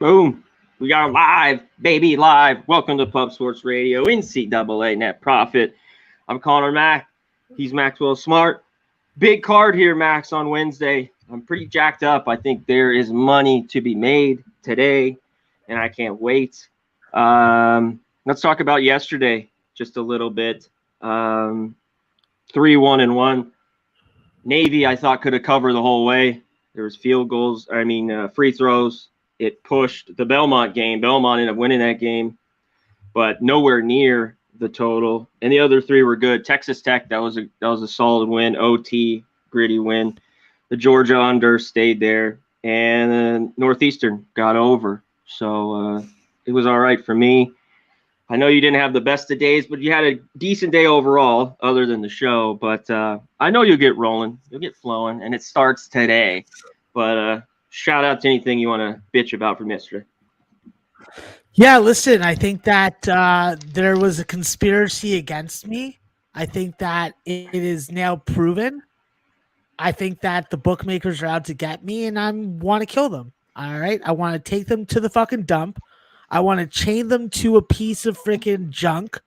Boom. We got live, baby, live. Welcome to Pub Sports Radio, NCAA Net Profit. I'm Conor Mack. He's Maxwell Smart. Big card here, Max, on Wednesday. I'm pretty jacked up. I think there is money to be made today, and I can't wait. Let's talk about yesterday just a little bit. 3-1-1. Navy, I thought, could have covered the whole way. There was free throws. It pushed the Belmont game. Belmont ended up winning that game, but nowhere near the total. And the other three were good. Texas Tech, that was a solid win. OT, gritty win. The Georgia under stayed there, and Northeastern got over. So it was all right for me. I know you didn't have the best of days, but you had a decent day overall, other than the show. But I know you'll get rolling, you'll get flowing, and it starts today. But shout out to anything you want to bitch about from yesterday. Yeah, listen, I think that there was a conspiracy against me. I think that it is now proven. I think that the bookmakers are out to get me, and I want to kill them. All right? I want to take them to the fucking dump. I want to chain them to a piece of freaking junk,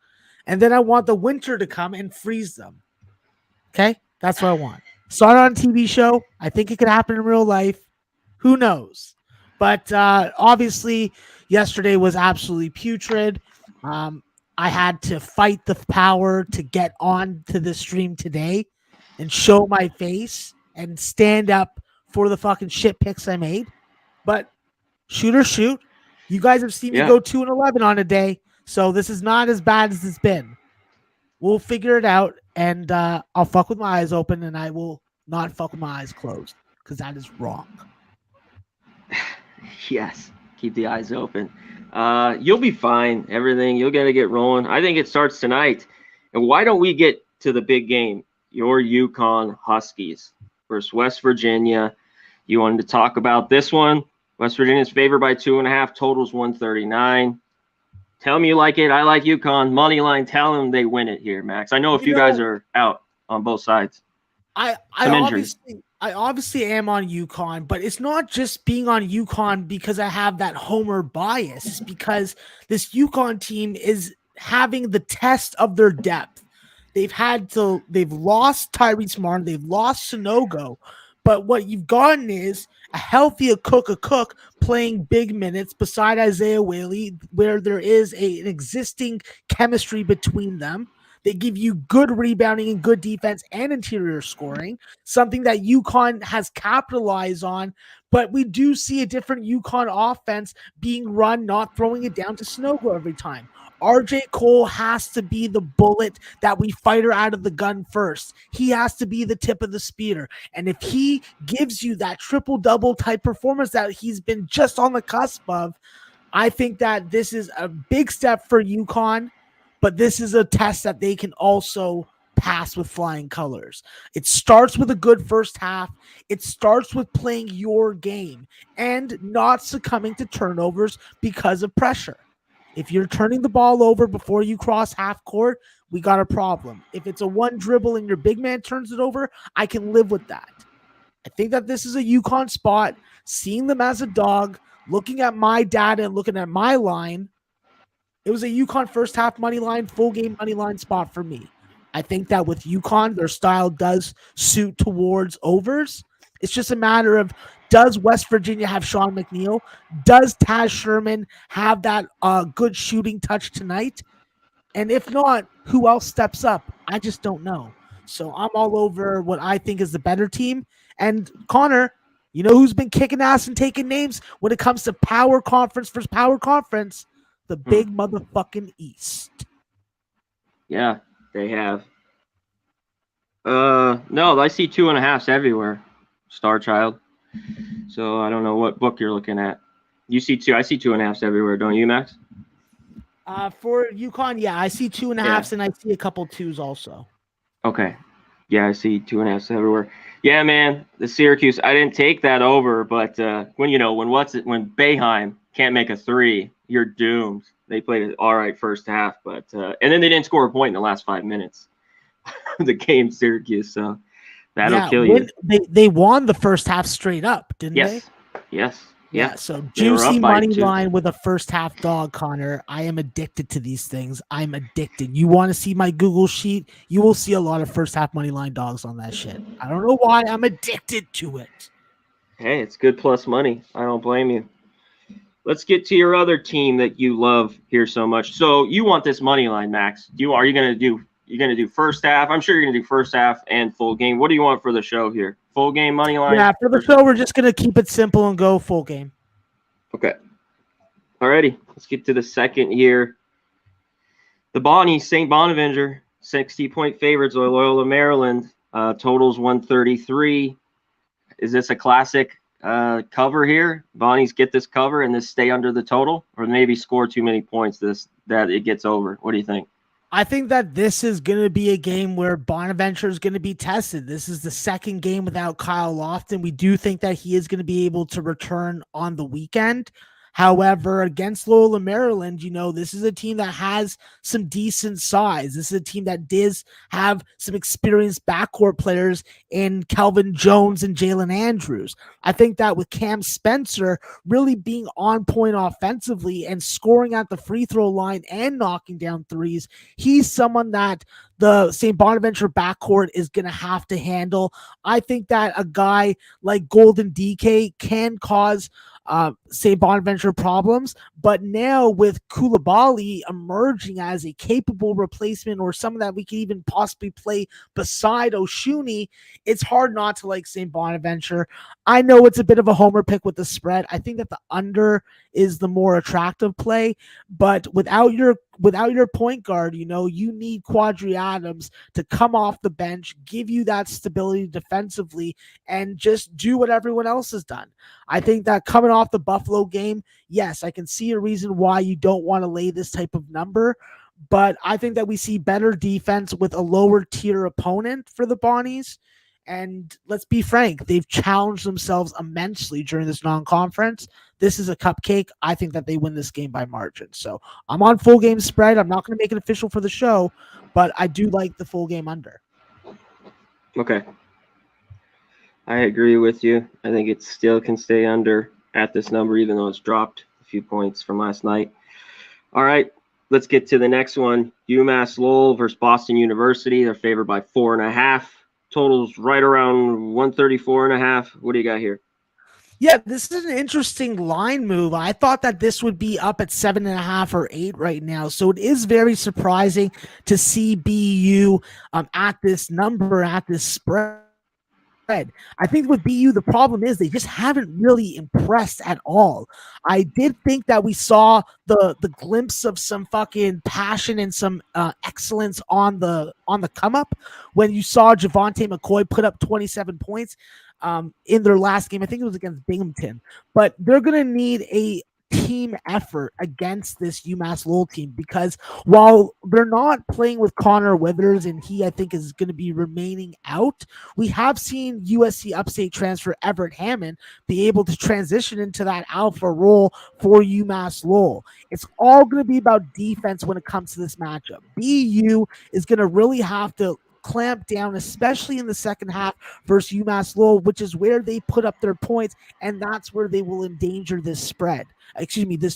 and then I want the winter to come and freeze them. Okay? That's what I want. Start on a TV show. I think it could happen in real life. Who knows? But obviously, yesterday was absolutely putrid. I had to fight the power to get on to the stream today and show my face and stand up for the fucking shit picks I made. But shoot or shoot. You guys have seen me go 2-11 on a day, so this is not as bad as it's been. We'll figure it out, and I'll fuck with my eyes open, and I will not fuck with my eyes closed, because that is wrong. Yes, keep the eyes open. You'll be fine. Everything, you'll get rolling. I think it starts tonight. And why don't we get to the big game? Your UConn Huskies versus West Virginia. You wanted to talk about this one. West Virginia's favored by 2.5. Totals 139. Tell me you like it. I like UConn. Money line. Tell them they win it here, Max. I know a few guys are out on both sides. I obviously am on UConn, but it's not just being on UConn because I have that homer bias. It's because this UConn team is having the test of their depth. They've lost Tyrese Martin, they've lost Sonogo, but what you've gotten is a healthy Cook playing big minutes beside Isaiah Whaley, where there is an existing chemistry between them. They give you good rebounding and good defense and interior scoring, something that UConn has capitalized on. But we do see a different UConn offense being run, not throwing it down to Sonogo every time. RJ Cole has to be the bullet that we fire out of the gun first. He has to be the tip of the spear. And if he gives you that triple-double type performance that he's been just on the cusp of, I think that this is a big step for UConn. But this is a test that they can also pass with flying colors. It starts with a good first half. It starts with playing your game and not succumbing to turnovers because of pressure. If you're turning the ball over before you cross half court, we got a problem. If it's a one dribble and your big man turns it over, I can live with that. I think that this is a UConn spot. Seeing them as a dog, looking at my data and looking at my line, it was a UConn first half money line, full game money line spot for me. I think that with UConn, their style does suit towards overs. It's just a matter of, does West Virginia have Sean McNeil? Does Taz Sherman have that good shooting touch tonight? And if not, who else steps up? I just don't know. So I'm all over what I think is the better team. And Conor, you know who's been kicking ass and taking names when it comes to power conference versus power conference? The big motherfucking East. Yeah, they have. No, I see 2.5s everywhere, Star Child. So I don't know what book you're looking at. You see two. I see 2.5s everywhere, don't you, Max? For UConn, yeah, I see 2.5s and I see a couple twos also. Okay. Yeah, I see 2.5s everywhere. Yeah, man, the Syracuse. I didn't take that over, but when Boeheim can't make a three, you're doomed. They played an all right first half, but and then they didn't score a point in the last 5 minutes of the game, Syracuse. So that'll kill you. They won the first half straight up, didn't they? Yes. Yeah, so juicy money line with a first half dog, Connor. I am addicted to these things. I'm addicted. You want to see my Google sheet? You will see a lot of first half money line dogs on that shit. I don't know why. I'm addicted to it. Hey, it's good plus money. I don't blame you. Let's get to your other team that you love here so much. So you want this money line, Max? Are you gonna do first half? I'm sure you're gonna do first half and full game. What do you want for the show here? Full game money line? Yeah, for the show, we're just gonna keep it simple and go full game. Okay. Alrighty, let's get to the second year. The Bonnie, St. Bonaventure, 60-point favorites, Loyola, Maryland. Totals 133. Is this a classic cover here? Bonnies get this cover and this stay under the total, or maybe score too many points that it gets over? What do you think? I think that this is going to be a game where Bonaventure is going to be tested. This is the second game without Kyle Lofton. We do think that he is going to be able to return on the weekend. However, against Loyola, Maryland, this is a team that has some decent size. This is a team that does have some experienced backcourt players in Kelvin Jones and Jalen Andrews. I think that with Cam Spencer really being on point offensively and scoring at the free throw line and knocking down threes, he's someone that the St. Bonaventure backcourt is going to have to handle. I think that a guy like Golden DK can cause St. Bonaventure problems, but now with Koulibaly emerging as a capable replacement or someone that we could even possibly play beside Oshuni, it's hard not to like St. Bonaventure. I know it's a bit of a homer pick with the spread. I think that the under is the more attractive play, but without your point guard, you need Quadri Adams to come off the bench, give you that stability defensively, and just do what everyone else has done. I think that coming off the Buffalo game, yes, I can see a reason why you don't want to lay this type of number, but I think that we see better defense with a lower tier opponent for the Bonnies. And let's be frank, they've challenged themselves immensely during this non-conference. This is a cupcake. I think that they win this game by margin. So I'm on full game spread. I'm not going to make it official for the show, but I do like the full game under. Okay. I agree with you. I think it still can stay under at this number, even though it's dropped a few points from last night. All right, let's get to the next one. UMass Lowell versus Boston University. They're favored by 4.5. Totals right around 134.5. What do you got here? Yeah, this is an interesting line move. I thought that this would be up at 7.5 or 8 right now. So it is very surprising to see BU at this number, at this spread. I think with BU, the problem is they just haven't really impressed at all. I did think that we saw the glimpse of some fucking passion and some excellence on the come up when you saw Javonte McCoy put up 27 points in their last game. I think it was against Binghamton, but they're going to need a team effort against this UMass Lowell team, because while they're not playing with Conor Withers and he, I think, is going to be remaining out, we have seen USC upstate transfer Everett Hammond be able to transition into that alpha role for UMass Lowell. It's all going to be about defense when it comes to this matchup. BU is going to really have to clamp down, especially in the second half versus UMass Lowell, which is where they put up their points, and that's where they will endanger this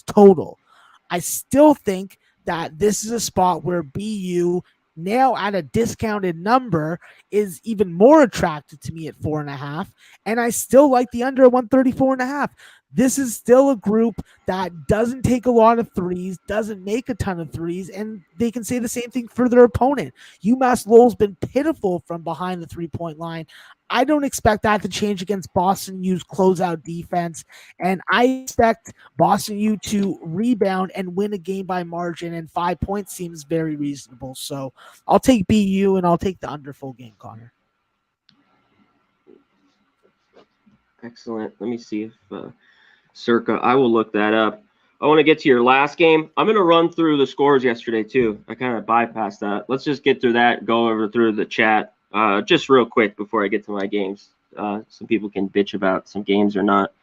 total. I still think that this is a spot where BU, now at a discounted number, is even more attracted to me at 4.5, and I still like the under 134.5. This is still a group that doesn't take a lot of threes, doesn't make a ton of threes, and they can say the same thing for their opponent. UMass Lowell's been pitiful from behind the three-point line. I don't expect that to change against Boston U's closeout defense, and I expect Boston U to rebound and win a game by margin, and 5 points seems very reasonable. So I'll take BU, and I'll take the under full game, Connor. Excellent. Let me see if Circa, I will look that up. I want to get to your last game. I'm going to run through the scores yesterday, too. I kind of bypassed that. Let's just get through that, go over through the chat just real quick before I get to my games. Some people can bitch about some games or not.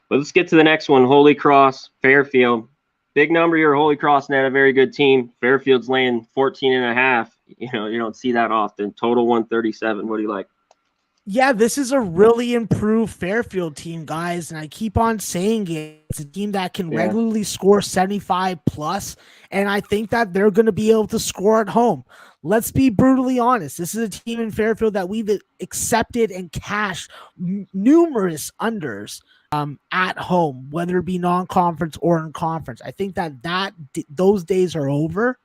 But let's get to the next one. Holy Cross, Fairfield. Big number here. Holy Cross had a very good team. Fairfield's laying 14.5. You don't see that often. Total 137. What do you like? Yeah, this is a really improved Fairfield team, guys, and I keep on saying it. It's a team that can regularly score 75 plus, and I think that they're going to be able to score at home. Let's be brutally honest. This is a team in Fairfield that we've accepted and cashed numerous unders at home, whether it be non-conference or in conference. I think that those days are over.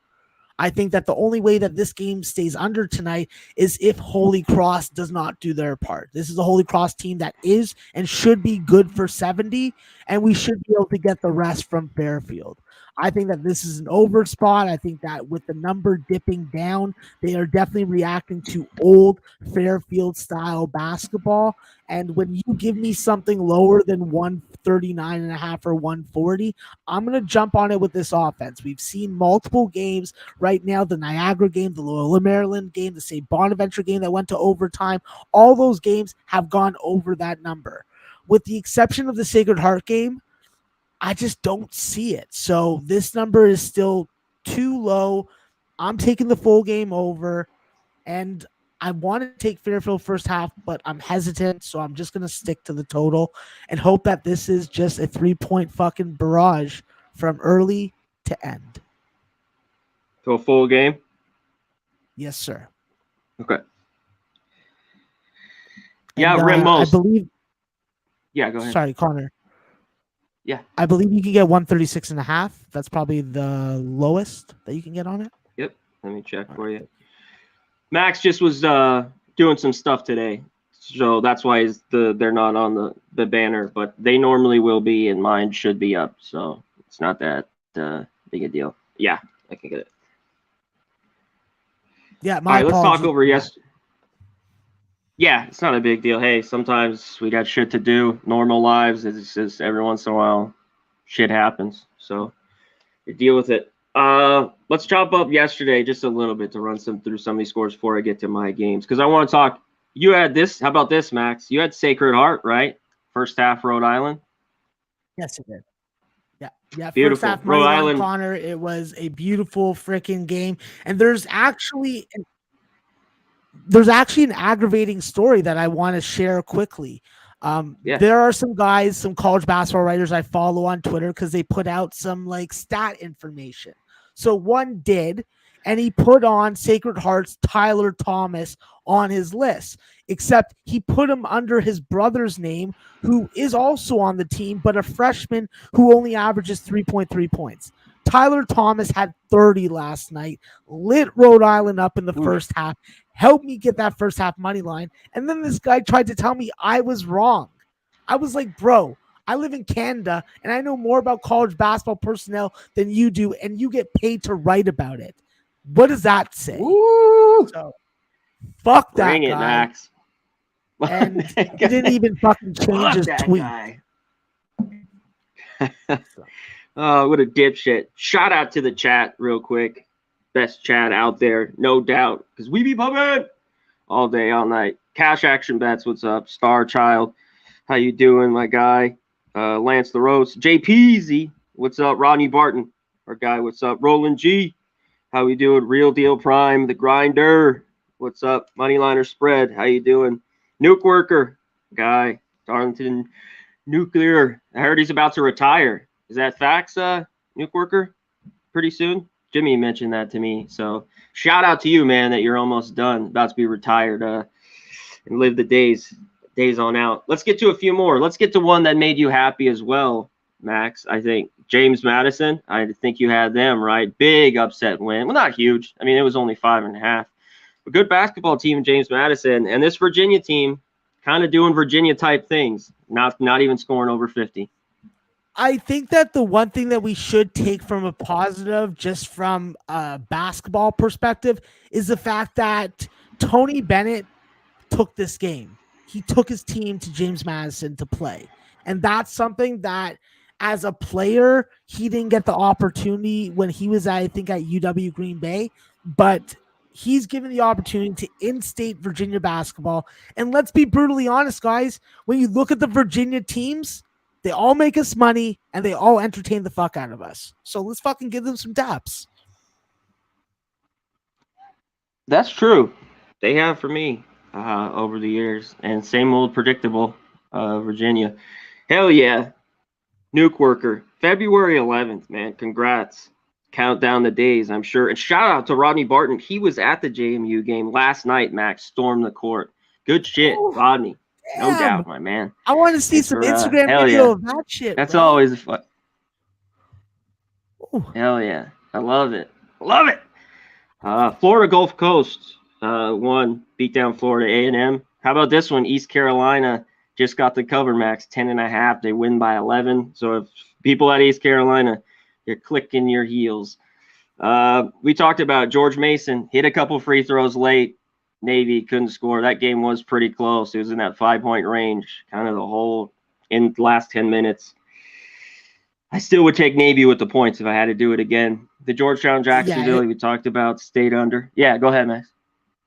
I think that the only way that this game stays under tonight is if Holy Cross does not do their part. This is a Holy Cross team that is and should be good for 70, and we should be able to get the rest from Fairfield. I think that this is an over spot. I think that with the number dipping down, they are definitely reacting to old Fairfield style basketball. And when you give me something lower than 139.5 or 140, I'm going to jump on it with this offense. We've seen multiple games right now, the Niagara game, the Loyola Maryland game, the same Bonaventure game that went to overtime. All those games have gone over that number. With the exception of the Sacred Heart game, I just don't see it. So this number is still too low. I'm taking the full game over, and I want to take Fairfield first half, but I'm hesitant, so I'm just going to stick to the total and hope that this is just a 3-point fucking barrage from early to end. To a full game? Yes, sir. Okay. Yeah, Rimos. I believe. Yeah, go ahead. Sorry, Conor. Yeah. I believe you can get 136.5. That's probably the lowest that you can get on it. Yep. Let me check for you. Max just was doing some stuff today, so that's why they're not on the banner, but they normally will be, and mine should be up, so it's not that big a deal. Yeah, I can get it. Yeah, all right, let's talk over yesterday. Yeah, it's not a big deal. Hey, sometimes we got shit to do. Normal lives. It's just every once in a while, shit happens. So you deal with it. Let's chop up yesterday just a little bit to run through some of these scores before I get to my games, because I want to talk. You had this. How about this, Max? You had Sacred Heart, right? First half, Rhode Island. Yes, it did. Yeah, beautiful. First half, Rhode Island. Conor. It was a beautiful freaking game, and there's actually an aggravating story that I want to share quickly. There are some guys, some college basketball writers I follow on Twitter because they put out some like stat information. So one did, and he put on Sacred Heart's Tyler Thomas on his list, except he put him under his brother's name, who is also on the team, but a freshman who only averages 3.3 points. Tyler Thomas had 30 last night, lit Rhode Island up in the first half, helped me get that first half money line. And then this guy tried to tell me I was wrong. I was like, bro, I live in Canada and I know more about college basketball personnel than you do, and you get paid to write about it. What does that say? Woo! So, fuck that Bring guy. It, Max. And he didn't even fucking change his tweet. Oh, what a dipshit. Shout out to the chat real quick. Best chat out there, no doubt, because we be pumping all day, all night. Cash Action Bets, what's up? Star Child, how you doing, my guy? Lance the Rose. JPZ, what's up? Rodney Barton, our guy, what's up? Roland G, how we doing? Real Deal Prime, the Grinder, what's up? Moneyliner Spread, how you doing? Nuke Worker, guy, Darlington Nuclear. I heard he's about to retire. Is that facts, Nuke Worker? Pretty soon? Jimmy mentioned that to me. So shout out to you, man, that you're almost done, about to be retired, and live the days on out. Let's get to a few more. Let's get to one that made you happy as well, Max. I think James Madison. I think you had them, right? Big upset win. Well, not huge. I mean, it was only 5.5. A good basketball team in James Madison. And this Virginia team kind of doing Virginia-type things, not even scoring over 50. I think that the one thing that we should take from a positive, just from a basketball perspective, is the fact that Tony Bennett took this game. He took his team to James Madison to play. And that's something that, as a player, he didn't get the opportunity when he was, I think, at UW Green Bay. But he's given the opportunity to in-state Virginia basketball. And let's be brutally honest, guys. When you look at the Virginia teams, they all make us money, and they all entertain the fuck out of us. So let's fucking give them some daps. That's true. They have for me. over the years. And same old predictable Virginia. Hell yeah. Nuke Worker. February 11th, man. Congrats. Count down the days, I'm sure. And shout out to Rodney Barton. He was at the JMU game last night, Max. Stormed the court. Good shit, Rodney. No doubt, my man. I want to see some Instagram video of that shit. That's bro. Always fun. Hell yeah. I love it. Love it. Florida Gulf Coast won, beat down Florida A&M. How about this one? East Carolina just got the cover, Max, 10.5. They win by 11. So if people at East Carolina, you're clicking your heels. We talked about George Mason, hit a couple free throws late. Navy couldn't score. That game was pretty close. It was in that 5-point range, kind of the whole in the last 10 minutes. I still would take Navy with the points if I had to do it again. The Georgetown Jacksonville we talked about stayed under. Yeah, go ahead, Max.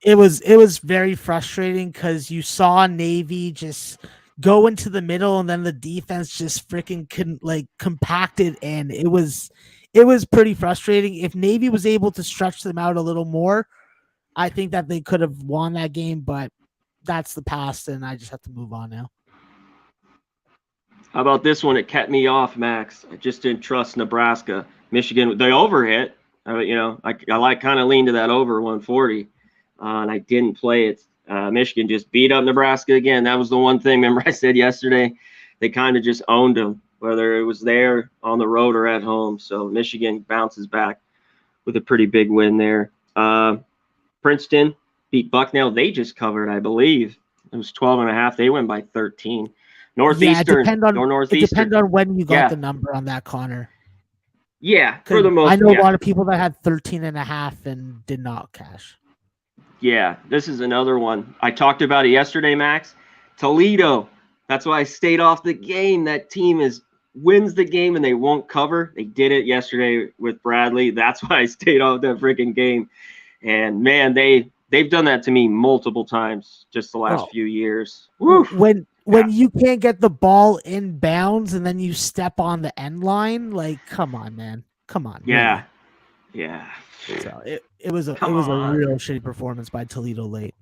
It was very frustrating because you saw Navy just go into the middle and then the defense just freaking couldn't compact it, and it was pretty frustrating. If Navy was able to stretch them out a little more, I think that they could have won that game, but that's the past, and I just have to move on now. How about this one? It kept me off, Max. I just didn't trust Nebraska. Michigan, they overhit. I like kind of leaned to that over 140, and I didn't play it. Michigan just beat up Nebraska again. That was the one thing, remember I said yesterday, they kind of just owned them, whether it was there on the road or at home. So Michigan bounces back with a pretty big win there. Princeton beat Bucknell. They just covered, I believe. It was 12.5. They went by 13. Northeastern. It depends on when you got the number on that, Connor. Yeah, for the most. I know a lot of people that had 13.5 and did not cash. Yeah, this is another one. I talked about it yesterday, Max. Toledo. That's why I stayed off the game. That team wins the game and they won't cover. They did it yesterday with Bradley. That's why I stayed off that freaking game. And man, they've done that to me multiple times just the last few years. Woo. When you can't get the ball in bounds and then you step on the end line, come on, man. Come on. Yeah. Really. Yeah. So it was a real shitty performance by Toledo late.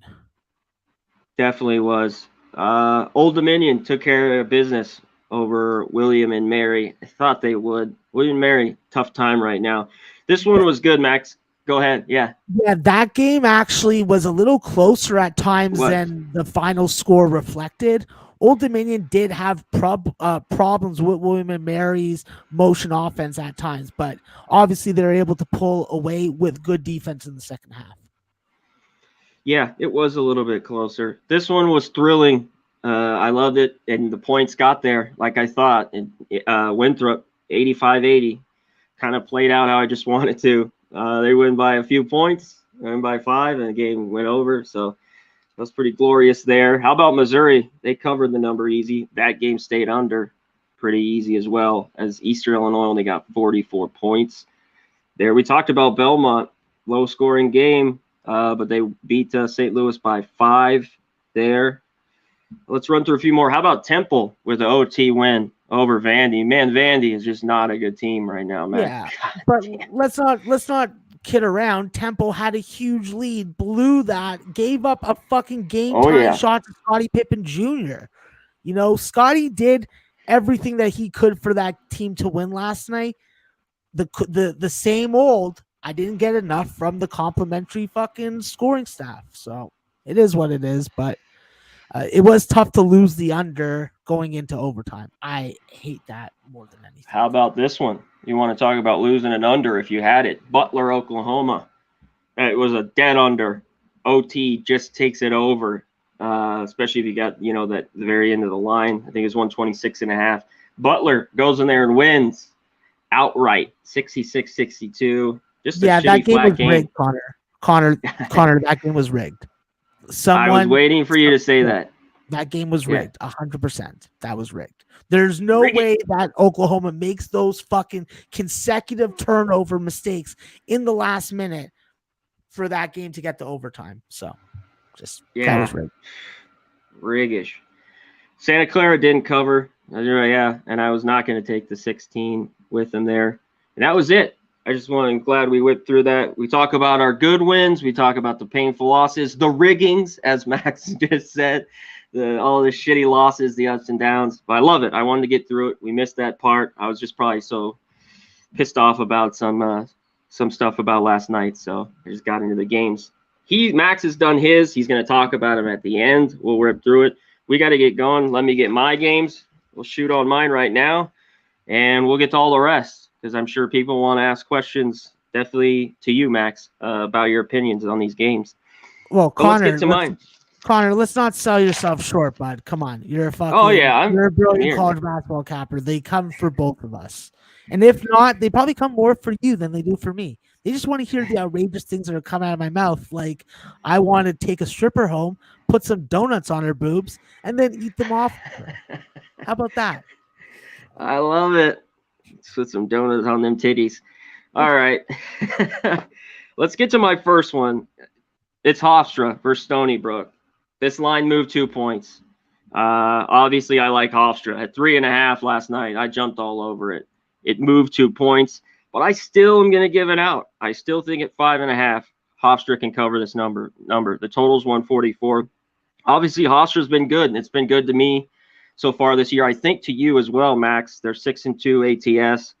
Definitely was. Old Dominion took care of business over William and Mary. I thought they would. William and Mary, tough time right now. This one was good, Max. Go ahead. Yeah. Yeah, that game actually was a little closer at times than the final score reflected. Old Dominion did have problems with William and Mary's motion offense at times, but obviously they're able to pull away with good defense in the second half. Yeah, it was a little bit closer. This one was thrilling. I loved it, and the points got there like I thought. And Winthrop, 85-80, kind of played out how I just wanted to. They win by a few points, win by 5, and the game went over. So that was pretty glorious there. How about Missouri? They covered the number easy. That game stayed under pretty easy as well, as Eastern Illinois only got 44 points. There, we talked about Belmont, low-scoring game, but they beat St. Louis by 5 there. Let's run through a few more. How about Temple with the OT win over Vandy? Man, Vandy is just not a good team right now, man. Yeah, but let's not kid around. Temple had a huge lead, blew that, gave up a fucking game-time shot to Scottie Pippen Jr. Scottie did everything that he could for that team to win last night. The same old, I didn't get enough from the complimentary fucking scoring staff. So it is what it is, but it was tough to lose the under going into overtime. I hate that more than anything. How about this one? You want to talk about losing an under if you had it. Butler, Oklahoma. It was a dead under. OT just takes it over, especially if you got, that the very end of the line. I think it was 126.5. Butler goes in there and wins outright, 66-62. Just a shitty that game was game. Rigged, Connor, that game was rigged. I was waiting for you to say that. That game was rigged, 100%. That was rigged. There's no way that Oklahoma makes those fucking consecutive turnover mistakes in the last minute for that game to get to overtime. So, that was rigged. Riggish. Santa Clara didn't cover. And I was not going to take the 16 with them there. And that was it. I'm glad we whipped through that. We talk about our good wins. We talk about the painful losses, the riggings, as Max just said, all the shitty losses, the ups and downs. But I love it. I wanted to get through it. We missed that part. I was just probably so pissed off about some stuff about last night. So I just got into the games. Max has done his. He's going to talk about them at the end. We'll rip through it. We got to get going. Let me get my games. We'll shoot on mine right now, and we'll get to all the rest, because I'm sure people want to ask questions, definitely to you, Max, about your opinions on these games. Well, Conor, let's get to mine. Conor, let's not sell yourself short, bud. Come on, you're a brilliant college basketball capper. They come for both of us, and if not, they probably come more for you than they do for me. They just want to hear the outrageous things that are coming out of my mouth. Like, I want to take a stripper home, put some donuts on her boobs, and then eat them off. How about that? I love it. Let's put some donuts on them titties. All right. Let's get to my first one. It's Hofstra versus Stony Brook. This line moved 2 points. Obviously, I like Hofstra. At 3.5 last night, I jumped all over it. It moved 2 points, but I still am going to give it out. I still think at 5.5, Hofstra can cover this number. The total's 144. Obviously, Hofstra's been good, and it's been good to me so far this year. I think to you as well, Max. They're 6-2 ATS.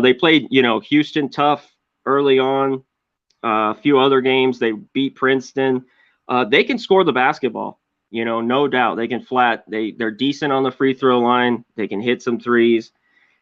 They played, Houston tough early on. A few other games, they beat Princeton. They can score the basketball, no doubt. They can flat. They're decent on the free throw line. They can hit some threes.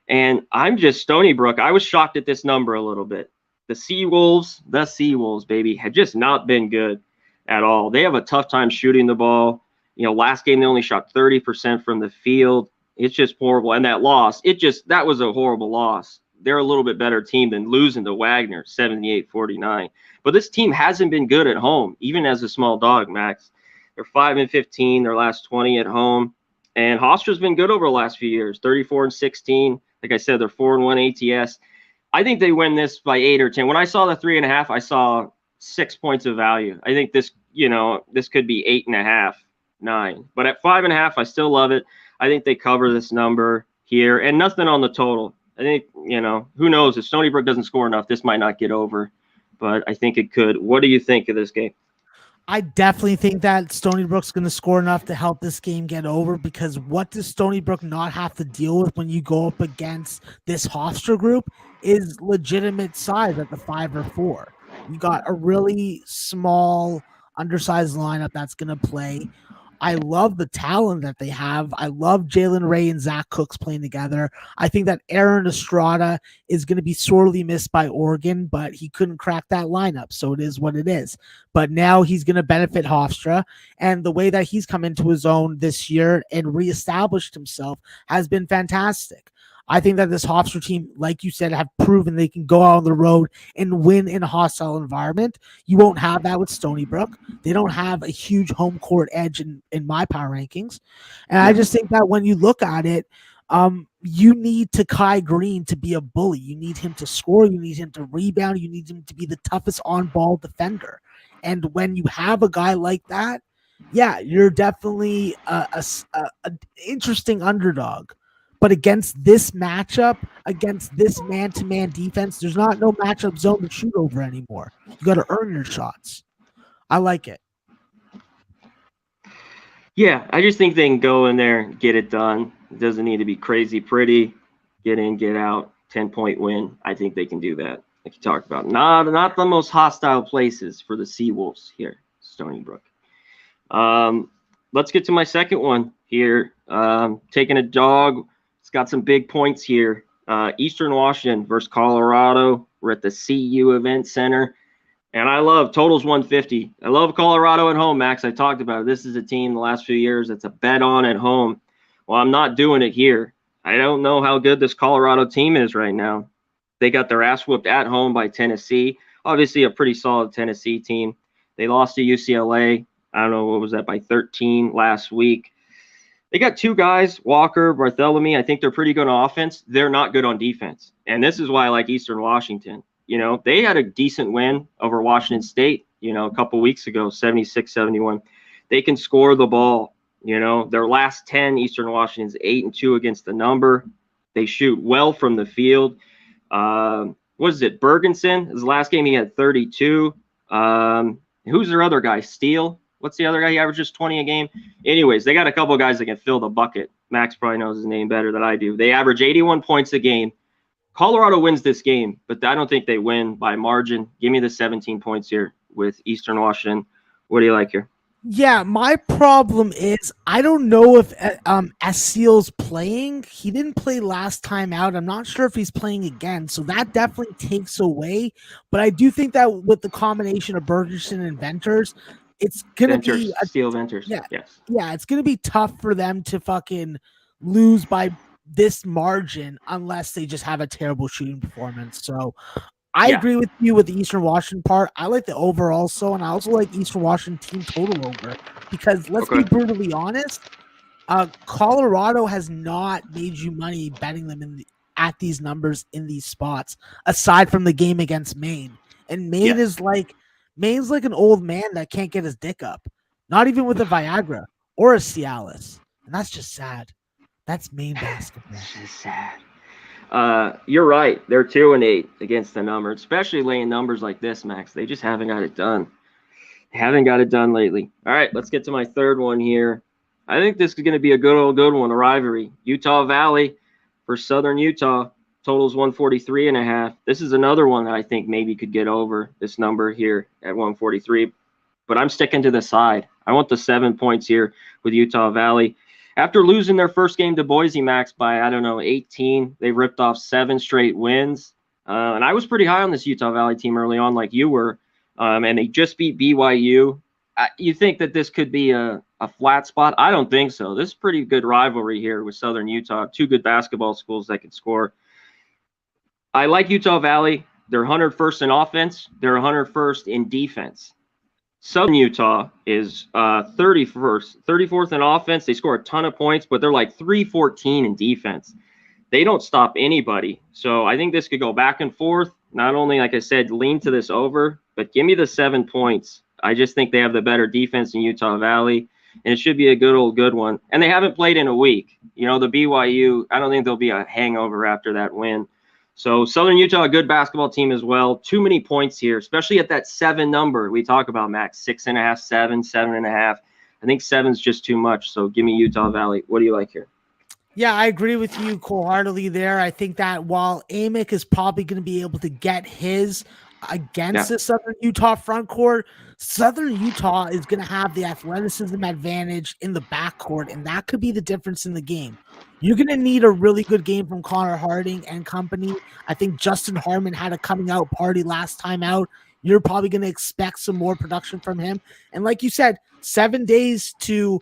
And I'm just Stony Brook. I was shocked at this number a little bit. The Seawolves, baby, had just not been good at all. They have a tough time shooting the ball. Last game they only shot 30% from the field. It's just horrible. And that loss, that was a horrible loss. They're a little bit better team than losing to Wagner, 78-49. But this team hasn't been good at home, even as a small dog, Max. They're 5-15, their last 20 at home. And Hofstra's been good over the last few years, 34-16. Like I said, they're 4-1 ATS. I think they win this by 8 or 10. When I saw the 3.5, I saw 6 points of value. I think this could be 8.5, 9. But at 5.5, I still love it. I think they cover this number here, and nothing on the total. I think, who knows? If Stony Brook doesn't score enough, this might not get over, but I think it could. What do you think of this game? I definitely think that Stony Brook's going to score enough to help this game get over, because what does Stony Brook not have to deal with when you go up against this Hofstra group is legitimate size at the 5 or 4. You got a really small, undersized lineup that's going to play. I love the talent that they have. I love Jalen Ray and Zach Cooks playing together. I think that Aaron Estrada is going to be sorely missed by Oregon, but he couldn't crack that lineup, so it is what it is. But now he's going to benefit Hofstra, and the way that he's come into his own this year and reestablished himself has been fantastic. I think that this Hofstra team, like you said, have proven they can go out on the road and win in a hostile environment. You won't have that with Stony Brook. They don't have a huge home court edge in my power rankings. And I just think that when you look at it, you need Takai Green to be a bully. You need him to score. You need him to rebound. You need him to be the toughest on-ball defender. And when you have a guy like that, yeah, you're definitely an interesting underdog. But against this matchup, against this man-to-man defense, there's no matchup zone to shoot over anymore. You got to earn your shots. I like it. Yeah, I just think they can go in there and get it done. It doesn't need to be crazy pretty. Get in, get out, 10-point win. I think they can do that, like you talked about. Not the most hostile places for the Seawolves here, Stony Brook. Let's get to my second one here. Taking a dog. It's got some big points here. Eastern Washington versus Colorado. We're at the CU Event Center. And I love totals 150. I love Colorado at home, Max. I talked about it. This is a team the last few years that's a bet on at home. Well, I'm not doing it here. I don't know how good this Colorado team is right now. They got their ass whooped at home by Tennessee. Obviously a pretty solid Tennessee team. They lost to UCLA. I don't know, what was that, by 13 last week. They got two guys, Walker, Bartholomew. I think they're pretty good on offense. They're not good on defense. And this is why I like Eastern Washington. They had a decent win over Washington State, a couple weeks ago, 76-71. They can score the ball. Their last 10, Eastern Washington's 8-2 against the number. They shoot well from the field. what is it? Bergensen. His last game, he had 32. Who's their other guy? Steele? What's the other guy? He averages 20 a game. Anyways, they got a couple of guys that can fill the bucket. Max probably knows his name better than I do. They average 81 points a game. Colorado wins this game, but I don't think they win by margin. Give me the 17 points here with Eastern Washington. What do you like here? Yeah, my problem is I don't know if Seal's playing. He didn't play last time out. I'm not sure if he's playing again, so that definitely takes away. But I do think that with the combination of Bergerson and Venters, it's gonna be Steel Venters. Yeah, yes, yeah, it's gonna be tough for them to fucking lose by this margin unless they just have a terrible shooting performance. So I agree with you with the Eastern Washington part. I like the over also, and I also like Eastern Washington team total over because let's be brutally honest, Colorado has not made you money betting them at these numbers in these spots, aside from the game against Maine. And Maine is Maine's like an old man that can't get his dick up, not even with a Viagra or a Cialis, and that's just sad. That's Maine basketball. It's just sad. You're right. They're 2-8 against the number, especially laying numbers like this, Max. They just haven't got it done. They haven't got it done lately. All right, let's get to my third one here. I think this is going to be a good one, a rivalry. Utah Valley for Southern Utah. Totals 143.5. This is another one that I think maybe could get over this number here at 143. But I'm sticking to the side. I want the 7 points here with Utah Valley. After losing their first game to Boise, Max, by, 18, they ripped off 7 straight wins. And I was pretty high on this Utah Valley team early on, like you were. And they just beat BYU. You think that this could be a flat spot? I don't think so. This is a pretty good rivalry here with Southern Utah. 2 good basketball schools that can score. I like Utah Valley. They're 101st in offense. They're 101st in defense. Southern Utah is 34th in offense. They score a ton of points, but they're like 314 in defense. They don't stop anybody. So I think this could go back and forth. Not only, like I said, lean to this over, but give me the 7 points. I just think they have the better defense in Utah Valley, and it should be a good one. And they haven't played in a week. The BYU, I don't think there'll be a hangover after that win. So Southern Utah, a good basketball team as well. Too many points here, especially at that 7 number we talk about, Max. 6.5, 7, 7.5. I think 7's just too much. So give me Utah Valley. What do you like here? Yeah, I agree with you wholeheartedly there. I think that while Amick is probably going to be able to get his against the Southern Utah front court, Southern Utah is going to have the athleticism advantage in the backcourt, and that could be the difference in the game. You're going to need a really good game from Connor Harding and company. I think Justin Harmon had a coming out party last time out. You're probably going to expect some more production from him. And like you said, 7 days to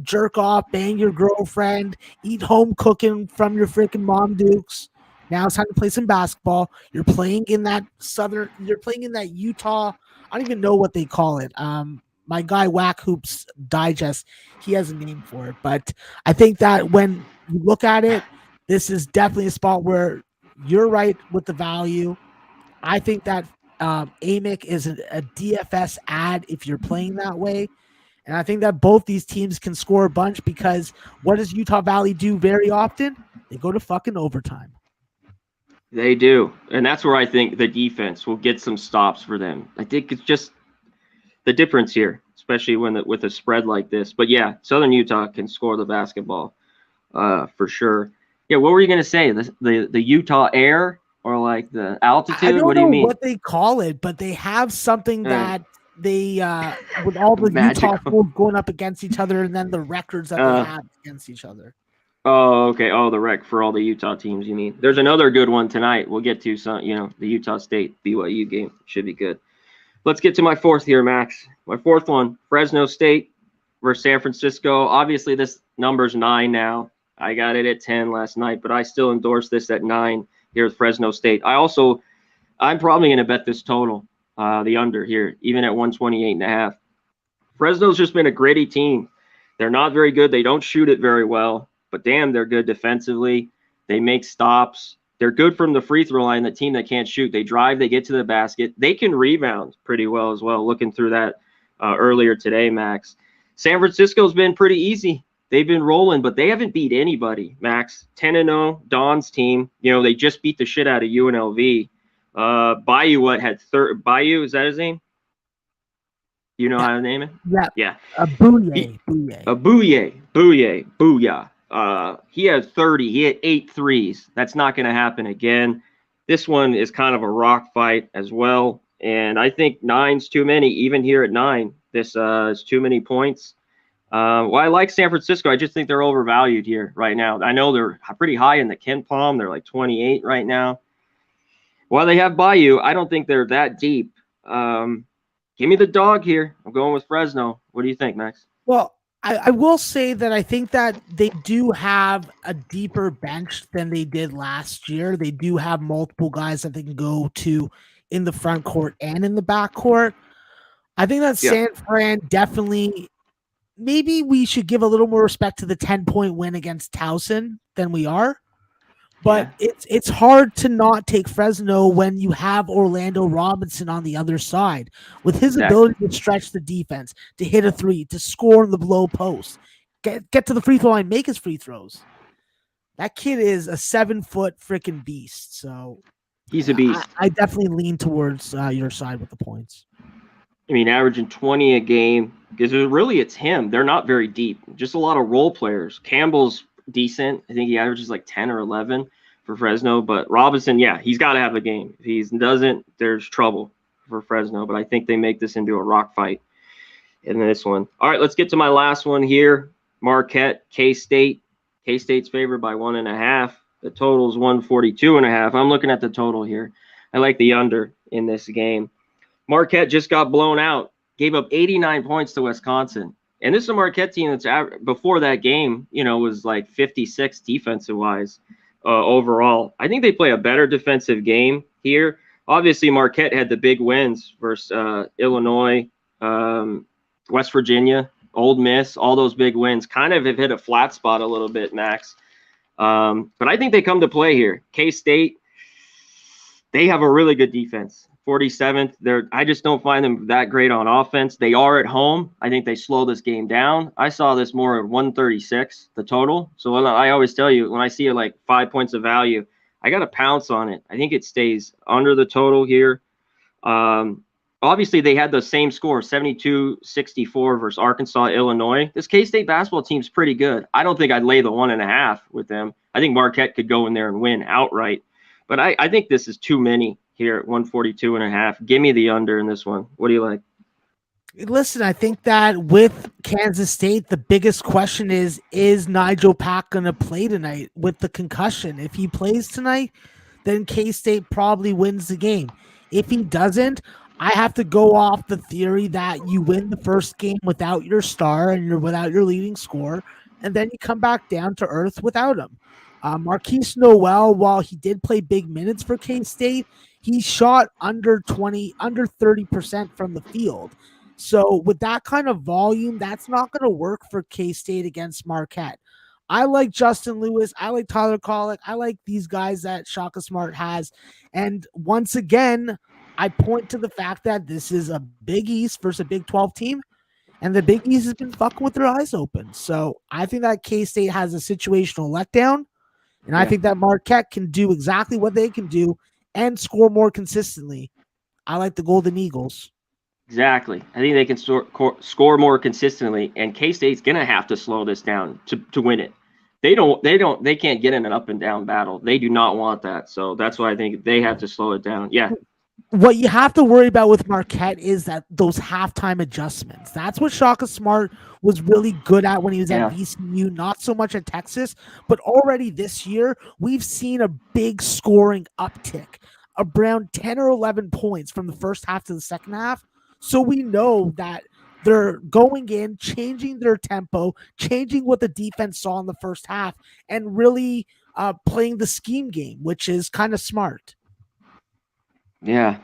jerk off, bang your girlfriend, eat home cooking from your freaking Mom Dukes. Now it's time to play some basketball. You're playing in that Utah. I don't even know what they call it. My guy Whack Hoops Digest, he has a name for it. But I think that when you look at it, this is definitely a spot where you're right with the value. I think that Amick is a DFS ad if you're playing that way. And I think that both these teams can score a bunch because what does Utah Valley do very often? They go to fucking overtime. They do. And that's where I think the defense will get some stops for them. I think it's just the difference here, especially with a spread like this. But yeah, Southern Utah can score the basketball for sure. Yeah, what were you going to say? The Utah air or like the altitude? I don't what do you know mean? What they call it, but they have something that they with all the Utah schools going up against each other and then the records that they have against each other. Oh, okay. Oh, the rec for all the Utah teams, you mean? There's another good one tonight. We'll get to some, the Utah State BYU game. Should be good. Let's get to my fourth here, Max. My fourth one, Fresno State versus San Francisco. Obviously, this number's 9 now. I got it at 10 last night, but I still endorse this at 9 here with Fresno State. I'm probably going to bet this total, the under here, even at 128.5. Fresno's just been a gritty team. They're not very good. They don't shoot it very well. But damn, they're good defensively. They make stops. They're good from the free throw line, the team that can't shoot. They drive, they get to the basket. They can rebound pretty well as well, looking through that earlier today, Max. San Francisco's been pretty easy. They've been rolling, but they haven't beat anybody, Max. 10-0, Don's team. They just beat the shit out of UNLV. Bayou had third. Bayou, is that his name? You know how to name it? Yeah. Booyah. Booyah. He had 30. He had 8 threes. That's not going to happen again. This one is kind of a rock fight as well. And I think 9's too many, even here at 9. This is too many points. Well, I like San Francisco. I just think they're overvalued here right now. I know they're pretty high in the Ken Palm. They're like 28 right now. While they have Bayou, I don't think they're that deep. Give me the dog here. I'm going with Fresno. What do you think, Max? Well, I will say that I think that they do have a deeper bench than they did last year. They do have multiple guys that they can go to in the front court and in the back court. I think that San Fran definitely, maybe we should give a little more respect to the 10-point win against Towson than we are. But it's hard to not take Fresno when you have Orlando Robinson on the other side with his ability to stretch the defense, to hit a three, to score in the low post, get to the free throw line, make his free throws. That kid is a 7-foot freaking beast. So he's a beast. I definitely lean towards your side with the points. I mean, averaging 20 a game because it's him. They're not very deep. Just a lot of role players. Campbell's decent. I think he averages like 10 or 11 for Fresno, but Robinson, he's got to have a game. If he doesn't, there's trouble for Fresno, but I think they make this into a rock fight in this one. All right, let's get to my last one here. Marquette, K-State. K-State's favored by 1.5. The total is 142.5. I'm looking at the total here. I like the under in this game. Marquette just got blown out, gave up 89 points to Wisconsin. And this is a Marquette team that's before that game, was like 56 defensive-wise overall. I think they play a better defensive game here. Obviously, Marquette had the big wins versus Illinois, West Virginia, Ole Miss, all those big wins. Kind of have hit a flat spot a little bit, Max. But I think they come to play here. K-State, they have a really good defense. 47th. I just don't find them that great on offense. They are at home. I think they slow this game down. I saw this more at 136, the total. So I always tell you, when I see like 5 points of value, I got to pounce on it. I think it stays under the total here. Obviously, they had the same score, 72-64 versus Arkansas, Illinois. This K-State basketball team's pretty good. I don't think I'd lay the 1.5 with them. I think Marquette could go in there and win outright. But I think this is too many here at 142.5. Give me the under in this one. What do you like? Listen, I think that with Kansas State, the biggest question is Nigel Pack going to play tonight with the concussion? If he plays tonight, then K-State probably wins the game. If he doesn't, I have to go off the theory that you win the first game without your star and without your leading scorer, and then you come back down to earth without him. Marquise Noel, while he did play big minutes for K-State, he shot under 30% from the field. So with that kind of volume, that's not going to work for K-State against Marquette. I like Justin Lewis. I like Tyler Kolek. I like these guys that Shaka Smart has. And once again, I point to the fact that this is a Big East versus a Big 12 team, and the Big East has been fucking with their eyes open. So I think that K-State has a situational letdown, and I think that Marquette can do exactly what they can do and score more consistently. I like the Golden Eagles. Exactly. I think they can score more consistently, and K-State's going to have to slow this down to win it. They can't get in an up and down battle. They do not want that. So that's why I think they have to slow it down. Yeah. What you have to worry about with Marquette is that those halftime adjustments. That's what Shaka Smart was really good at when he was at VCU, not so much at Texas, but already this year, we've seen a big scoring uptick, around 10 or 11 points from the first half to the second half. So we know that they're going in, changing their tempo, changing what the defense saw in the first half, and really playing the scheme game, which is kind of smart. Yeah,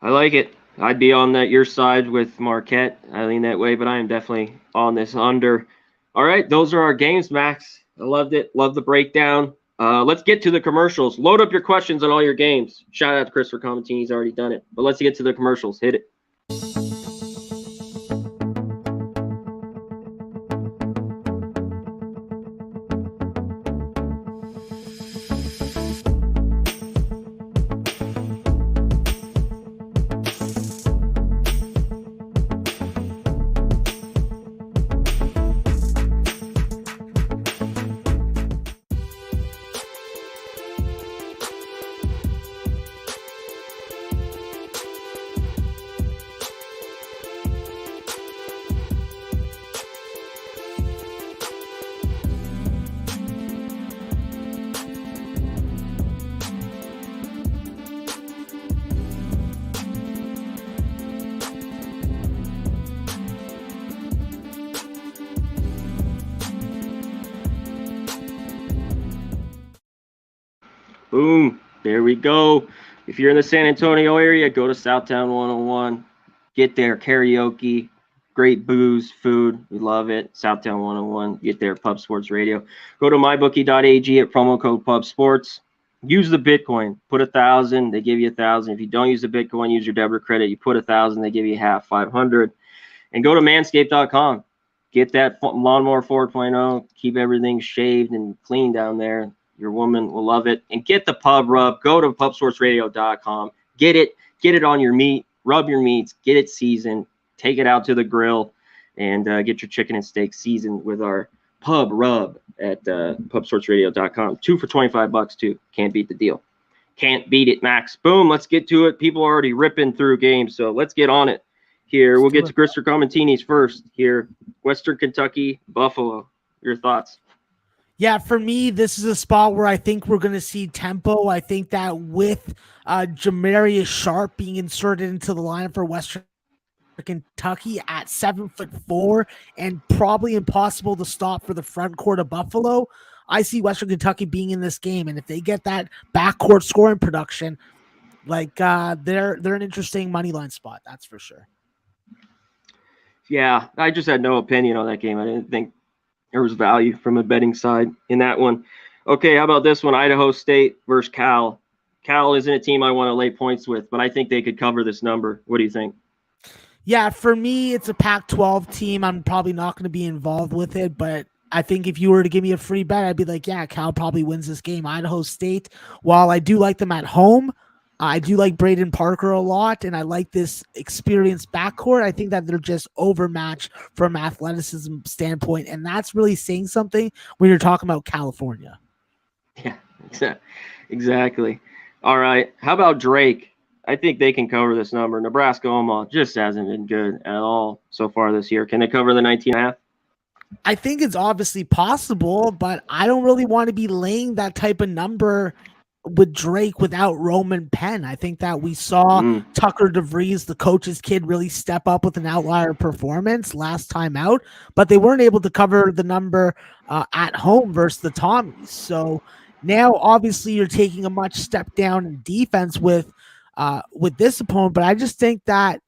I like it. I'd be on your side with Marquette. I lean that way, but I am definitely on this under. All right, those are our games, Max. I loved it. Love the breakdown. Let's get to the commercials. Load up your questions on all your games. Shout out to Chris for commenting. He's already done it. But let's get to the commercials. Hit it. Boom. There we go. If you're in the San Antonio area, go to Southtown 101. Get there. Karaoke. Great booze, food. We love it. Southtown 101. Get there. Pub Sports Radio. Go to mybookie.ag at promo code Pub Sports. Use the Bitcoin. Put 1,000. They give you 1,000. If you don't use the Bitcoin, use your debit or credit. You put 1,000. They give you half, 500. And go to manscaped.com. Get that lawnmower 4.0. Keep everything shaved and clean down there. Your woman will love it. And get the pub rub. Go to pubsportsradio.com. Get it on your meat. Rub your meats. Get it seasoned. Take it out to the grill and get your chicken and steak seasoned with our pub rub at pubsportsradio.com. 2 for $25 too. Can't beat the deal. Can't beat it, Max. Boom. Let's get to it. People are already ripping through games, so let's get on it here. We'll get to Christopher Comentini's first here. Western Kentucky, Buffalo. Your thoughts? Yeah, for me, this is a spot where I think we're going to see tempo. I think that with Jamarius Sharp being inserted into the lineup for Western Kentucky at 7'4" and probably impossible to stop for the front court of Buffalo, I see Western Kentucky being in this game. And if they get that backcourt scoring production, like they're an interesting money line spot. That's for sure. Yeah, I just had no opinion on that game. I didn't think there was value from a betting side in that one. Okay, how about this one? Idaho State versus Cal. Cal isn't a team I want to lay points with, but I think they could cover this number. What do you think? Yeah, for me, it's a Pac-12 team. I'm probably not going to be involved with it, but I think if you were to give me a free bet, I'd be like, yeah, Cal probably wins this game. Idaho State, while I do like them at home, I do like Braden Parker a lot, and I like this experienced backcourt. I think that they're just overmatched from an athleticism standpoint, and that's really saying something when you're talking about California. Yeah, exactly. All right, how about Drake? I think they can cover this number. Nebraska-Omaha just hasn't been good at all so far this year. Can they cover the 19.5? I think it's obviously possible, but I don't really want to be laying that type of number with Drake without Roman Penn. I think that we saw Tucker DeVries, the coach's kid, really step up with an outlier performance last time out, but they weren't able to cover the number at home versus the Tommies. So now obviously you're taking a much step down in defense with this opponent, but I just think that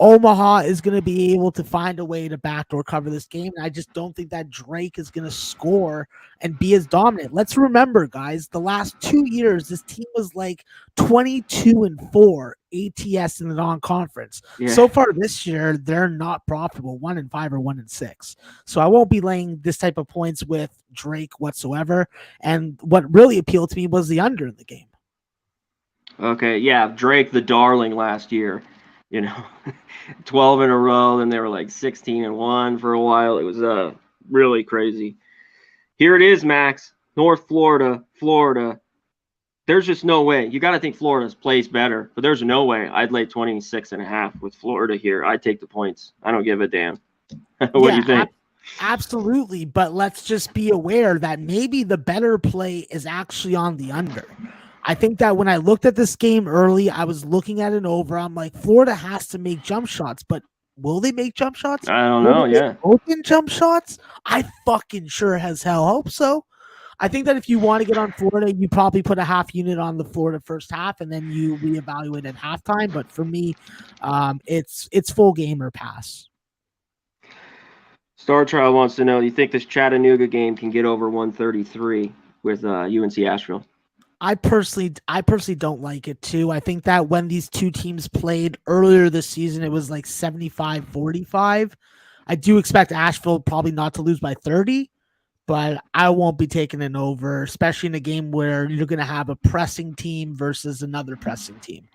Omaha is going to be able to find a way to backdoor cover this game. And I just don't think that Drake is going to score and be as dominant. Let's remember, guys, the last 2 years, this team was like 22-4 ATS in the non-conference. Yeah. So far this year, they're not profitable, 1-5 or 1-6. So I won't be laying this type of points with Drake whatsoever. And what really appealed to me was the under in the game. Okay, yeah, Drake, the darling last year. 12 in a row, and they were like 16-1 for a while. It was really crazy. Here it is, Max. North Florida. There's just no way. You got to think Florida's plays better, but there's no way I'd lay 26.5 with Florida here. I'd take the points. I don't give a damn. What do you think? Absolutely, but let's just be aware that maybe the better play is actually on the under. I think that when I looked at this game early, I was looking at an over. I'm like, Florida has to make jump shots, but will they make jump shots? I don't know. Yeah. Open jump shots? I fucking sure as hell hope so. I think that if you want to get on Florida, you probably put a half unit on the Florida first half, and then you reevaluate at halftime. But for me, it's full game or pass. Star Trial wants to know, do you think this Chattanooga game can get over 133 with UNC Asheville? I personally don't like it too. I think that when these two teams played earlier this season, it was like 75-45. I do expect Asheville probably not to lose by 30, but I won't be taking an over, especially in a game where you're going to have a pressing team versus another pressing team.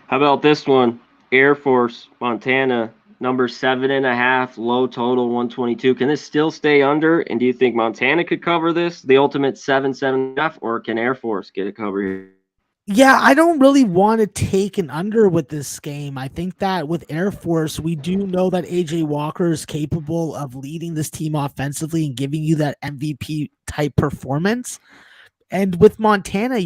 How about this one? Air Force, Montana, number 7.5, low total 122. Can this still stay under? And do you think Montana could cover this, the ultimate 7.5, or can Air Force get a cover here? Yeah, I don't really want to take an under with this game. I think that with Air Force, we do know that AJ Walker is capable of leading this team offensively and giving you that MVP type performance. And with Montana,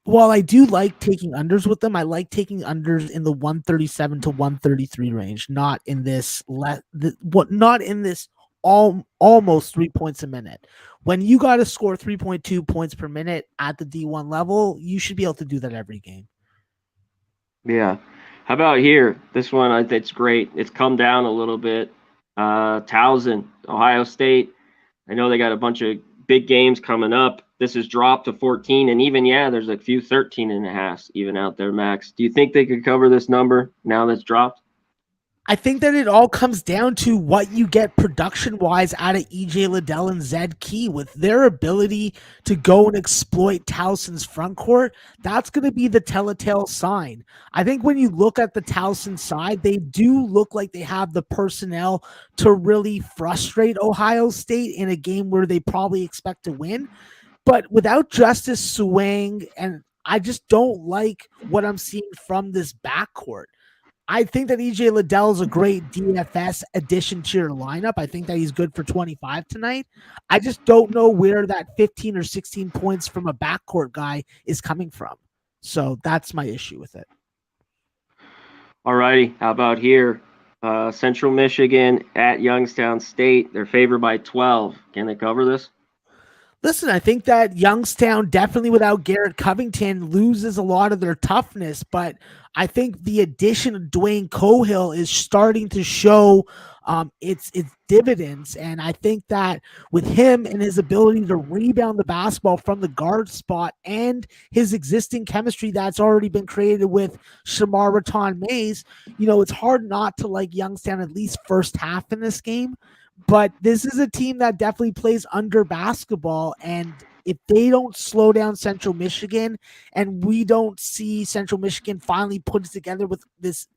while I do like taking unders with them, I like taking unders in the 137 to 133 range, not in this almost 3 points a minute. When you got to score 3.2 points per minute at the D1 level, you should be able to do that every game. Yeah. How about here? This one, it's great. It's come down a little bit. Towson, Ohio State. I know they got a bunch of big games coming up. This has dropped to 14, and even, there's a few 13 and a half even out there, Max. Do you think they could cover this number now that's dropped? I think that it all comes down to what you get production-wise out of EJ Liddell and Zed Key. With their ability to go and exploit Towson's front court, that's going to be the telltale sign. I think when you look at the Towson side, they do look like they have the personnel to really frustrate Ohio State in a game where they probably expect to win. But without Justice Suwang, and I just don't like what I'm seeing from this backcourt. I think that EJ Liddell is a great DFS addition to your lineup. I think that he's good for 25 tonight. I just don't know where that 15 or 16 points from a backcourt guy is coming from. So that's my issue with it. All righty. How about here? Central Michigan at Youngstown State. They're favored by 12. Can they cover this? Listen, I think that Youngstown, definitely without Garrett Covington, loses a lot of their toughness, but I think the addition of Dwayne Cohill is starting to show its dividends. And I think that with him and his ability to rebound the basketball from the guard spot and his existing chemistry that's already been created with Shamar Raton-Mays, it's hard not to like Youngstown at least first half in this game. But this is a team that definitely plays under basketball, and if they don't slow down Central Michigan, and we don't see Central Michigan finally put it together with this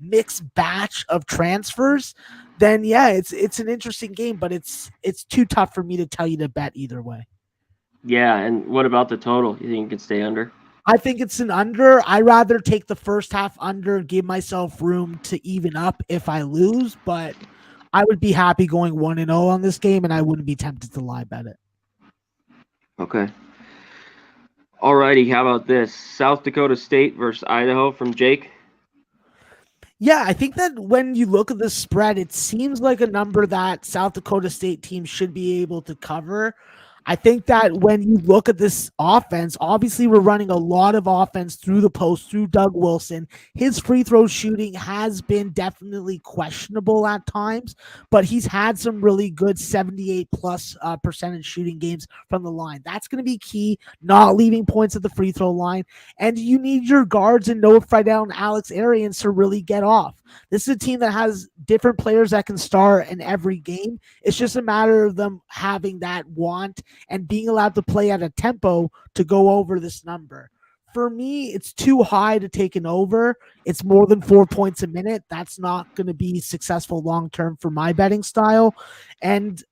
mixed batch of transfers, then it's an interesting game. But it's too tough for me to tell you to bet either way. Yeah, and what about the total? You think it could stay under? I think it's an under. I rather take the first half under, give myself room to even up if I lose, but I would be happy going 1-0 on this game, and I wouldn't be tempted to lie bet it. Okay. All righty. How about this? South Dakota State versus Idaho from Jake. Yeah, I think that when you look at the spread, it seems like a number that South Dakota State team should be able to cover. I think that when you look at this offense, obviously we're running a lot of offense through the post, through Doug Wilson. His free throw shooting has been definitely questionable at times, but he's had some really good 78+ percentage shooting games from the line. That's going to be key, not leaving points at the free throw line. And you need your guards and Noah Friedel and Alex Arians to really get off. This is a team that has different players that can start in every game. It's just a matter of them having that want and being allowed to play at a tempo to go over this number. For me, it's too high to take an over. It's more than 4 points a minute. That's not going to be successful long-term for my betting style. And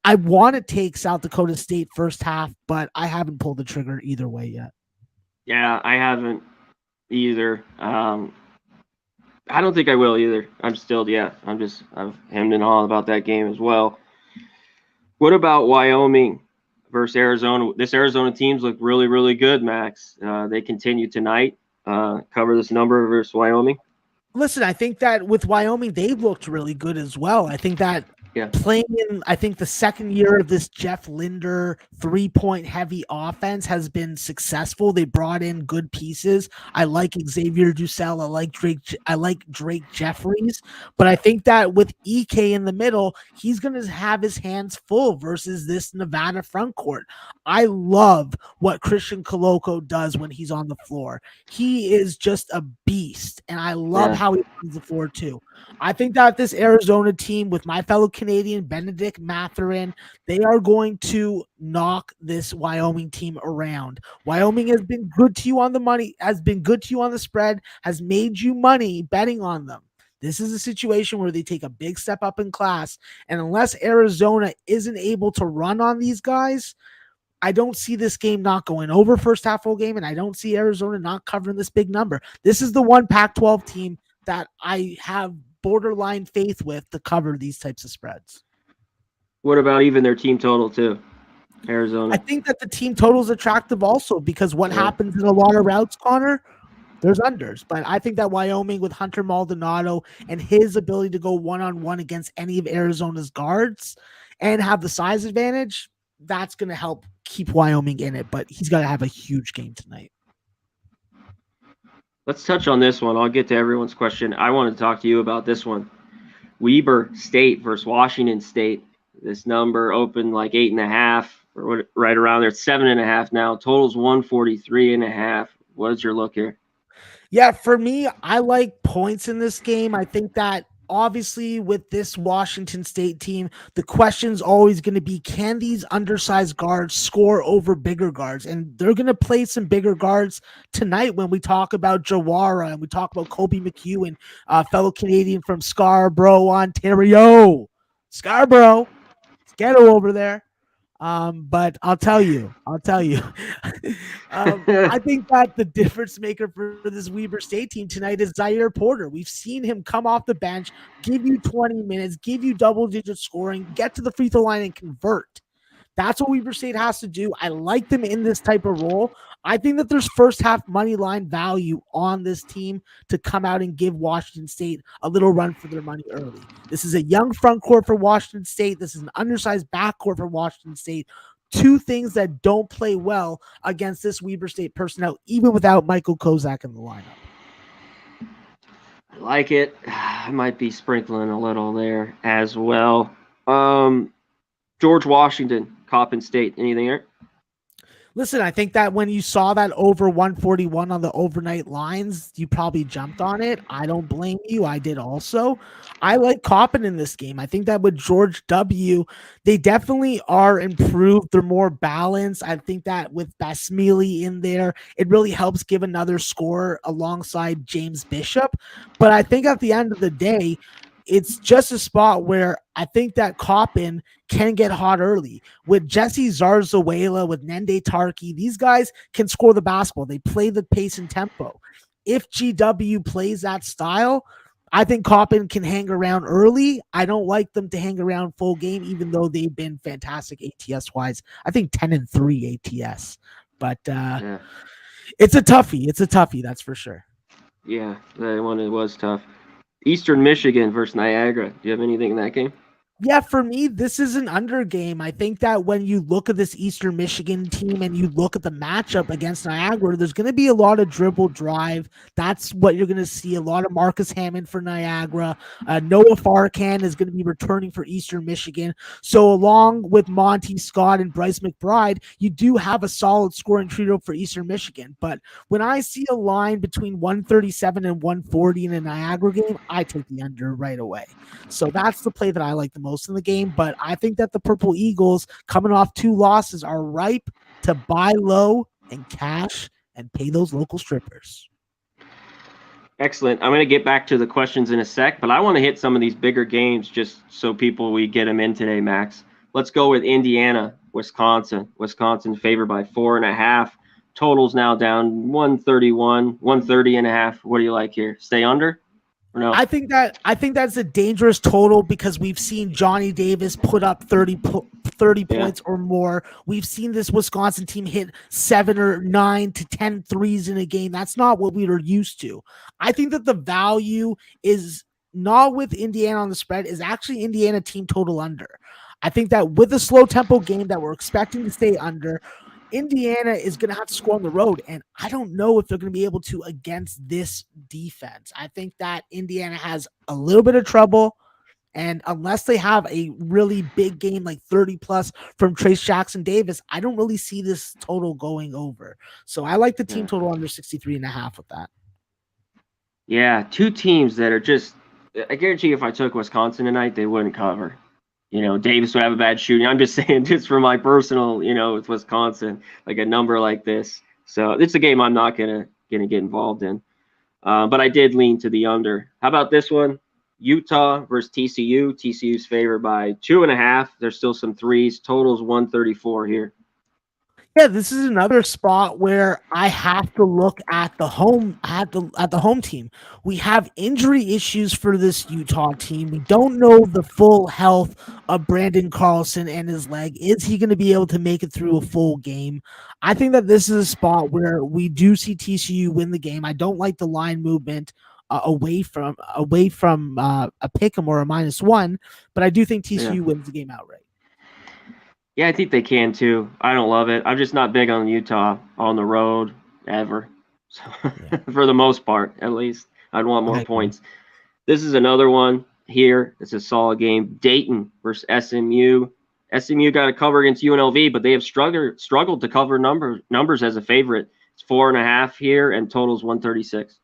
I want to take South Dakota State first half, but I haven't pulled the trigger either way yet. Yeah, I haven't either. I don't think I will either. I'm hemmed and hawed about that game as well. What about Wyoming versus Arizona? This Arizona teams look really, really good, Max. They continue tonight. Cover this number versus Wyoming. Listen, I think that with Wyoming, they looked really good as well. I think that playing in, the second year of this Jeff Linder 3-point heavy offense has been successful. They brought in good pieces. I like Xavier Dussel. I like Drake Jeffries. But I think that with EK in the middle, he's going to have his hands full versus this Nevada front court. I love what Christian Koloko does when he's on the floor. He is just a beast, and I love how he runs the floor too. I think that this Arizona team with my fellow Canadian Benedict Mathurin, they are going to knock this Wyoming team around. Wyoming has been good to you on the money, has been good to you on the spread, has made you money betting on them. This is a situation where they take a big step up in class, and unless Arizona isn't able to run on these guys, I don't see this game not going over first half full game, and I don't see Arizona not covering this big number. This is the one Pac-12 team that I have borderline faith with to cover these types of spreads. What about even their team total too? Arizona. I think that the team total is attractive also because what happens in a lot of routes, Connor, There's unders, but I think that Wyoming with Hunter Maldonado and his ability to go one-on-one against any of Arizona's guards and have the size advantage, that's going to help keep Wyoming in it, but he's got to have a huge game tonight. Let's touch on this one. I'll get to everyone's question. I want to talk to you about this one. Weber State versus Washington State. This number opened like 8.5 or right around there. It's 7.5 now. Total's 143.5. What is your look here? Yeah, for me, I like points in this game. I think that obviously with this Washington State team, the question's always going to be, can these undersized guards score over bigger guards? And they're going to play some bigger guards tonight when we talk about Jawara and we talk about Kobe McEwen, fellow Canadian from Scarborough, Ontario. Scarborough, ghetto over there. But I'll tell you, I think that the difference maker for this Weber State team tonight is Zaire Porter. We've seen him come off the bench, give you 20 minutes, give you double-digit scoring, get to the free throw line and convert. That's what Weber State has to do. I like them in this type of role. I think that there's first half money line value on this team to come out and give Washington State a little run for their money early. This is a young front court for Washington State. This is an undersized back court for Washington State. Two things that don't play well against this Weber State personnel, even without Michael Kozak in the lineup. I like it. I might be sprinkling a little there as well. George Washington, Coppin State. Anything there? Listen, I think that when you saw that over 141 on the overnight lines, you probably jumped on it. I don't blame you. I did also. I like Coppin in this game. I think that with George W., they definitely are improved. They're more balanced. I think that with Basmili in there, it really helps give another score alongside James Bishop. But I think at the end of the day, it's just a spot where I think that Coppin can get hot early. With Jesse Zarzuela, with Nende Tarki, these guys can score the basketball. They play the pace and tempo. If GW plays that style, I think Coppin can hang around early. I don't like them to hang around full game, even though they've been fantastic ATS-wise. I think 10-3 ATS. But It's a toughie. It's a toughie, that's for sure. Yeah, that one, it was tough. Eastern Michigan versus Niagara. Do you have anything in that game? Yeah, for me, this is an under game. I think that when you look at this Eastern Michigan team and you look at the matchup against Niagara, there's going to be a lot of dribble drive. That's what you're going to see. A lot of Marcus Hammond for Niagara. Noah Farkan is going to be returning for Eastern Michigan. So along with Monty Scott and Bryce McBride, you do have a solid scoring trio for Eastern Michigan. But when I see a line between 137 and 140 in a Niagara game, I take the under right away. So that's the play that I like the most in the game, but I think that the Purple Eagles, coming off 2 losses, are ripe to buy low and cash and pay those local strippers. Excellent. I'm going to get back to the questions in a sec, but I want to hit some of these bigger games just so we get them in today, Max. Let's go with Indiana, Wisconsin. Wisconsin favored by 4.5. Total's now down 131, 130.5. What do you like here? Stay under? No. I think that's a dangerous total because we've seen Johnny Davis put up 30 points or more. We've seen this Wisconsin team hit 7 or 9 to 10 threes in a game. That's not what we were used to. I think that the value is not with Indiana on the spread, is actually Indiana team total under. I think that with a slow tempo game that we're expecting to stay under, Indiana is going to have to score on the road, and I don't know if they're going to be able to against this defense. I think that Indiana has a little bit of trouble, and unless they have a really big game like 30-plus from Trace Jackson Davis, I don't really see this total going over. So I like the team total under 63.5 with that. Yeah, two teams that are just – I guarantee you if I took Wisconsin tonight, they wouldn't cover. You know, Davis would have a bad shooting. I'm just saying just for my personal, with Wisconsin, like a number like this. So it's a game I'm not gonna get involved in. But I did lean to the under. How about this one? Utah versus TCU. TCU's favored by 2.5. There's still some threes. Total's 134 here. Yeah, this is another spot where I have to look at the home team. We have injury issues for this Utah team. We don't know the full health of Brandon Carlson and his leg. Is he going to be able to make it through a full game? I think that this is a spot where we do see TCU win the game. I don't like the line movement away from a pick 'em or a -1, but I do think TCU wins the game outright. Yeah, I think they can too. I don't love it. I'm just not big on Utah on the road ever. So, for the most part, at least. I'd want more points. This is another one here. It's a solid game. Dayton versus SMU. SMU got a cover against UNLV, but they have struggled to cover numbers as a favorite. It's 4.5 here, and total's 136.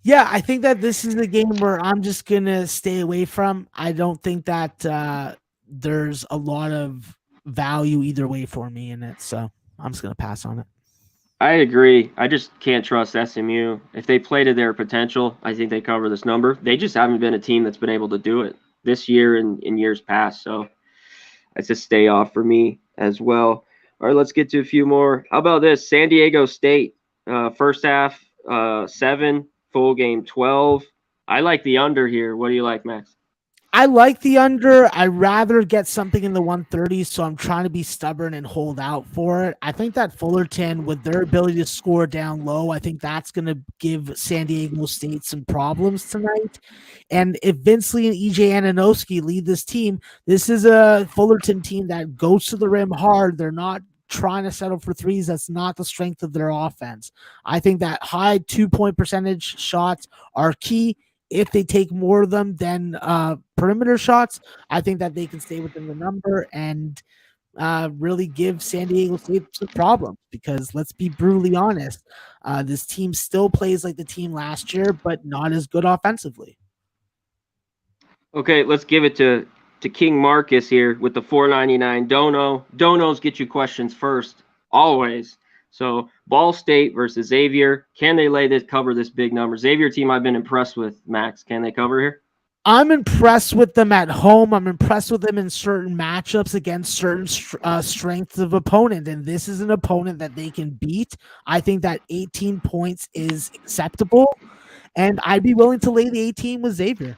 Yeah, I think that this is a game where I'm just gonna stay away from. I don't think that there's a lot of value either way for me in it, so I'm just gonna pass on it. I agree. I just can't trust SMU. If they play to their potential, I think they cover this number. They just haven't been a team that's been able to do it this year and in years past. So it's a stay off for me as well. All right, let's get to a few more. How about this? San Diego State, first half 7, full game 12. I like the under here. What do you like, Max? I like the under. I'd rather get something in the 130s, so I'm trying to be stubborn and hold out for it. I think that Fullerton, with their ability to score down low, I think that's going to give San Diego State some problems tonight. And if Vince Lee and EJ Ananoski lead this team, this is a Fullerton team that goes to the rim hard. They're not trying to settle for threes. That's not the strength of their offense. I think that high 2-point percentage shots are key. If they take more of them than perimeter shots, I think that they can stay within the number and really give San Diego State some problems, because let's be brutally honest, this team still plays like the team last year, but not as good offensively. Okay, let's give it to King Marcus here with the 499 dono. Donos get you questions first, always. So Ball State versus Xavier. Can they cover this big number? Xavier team I've been impressed with, Max. Can they cover here? I'm impressed with them at home. I'm impressed with them in certain matchups against certain strengths of opponent. And this is an opponent that they can beat. I think that 18 points is acceptable. And I'd be willing to lay the 18 with Xavier.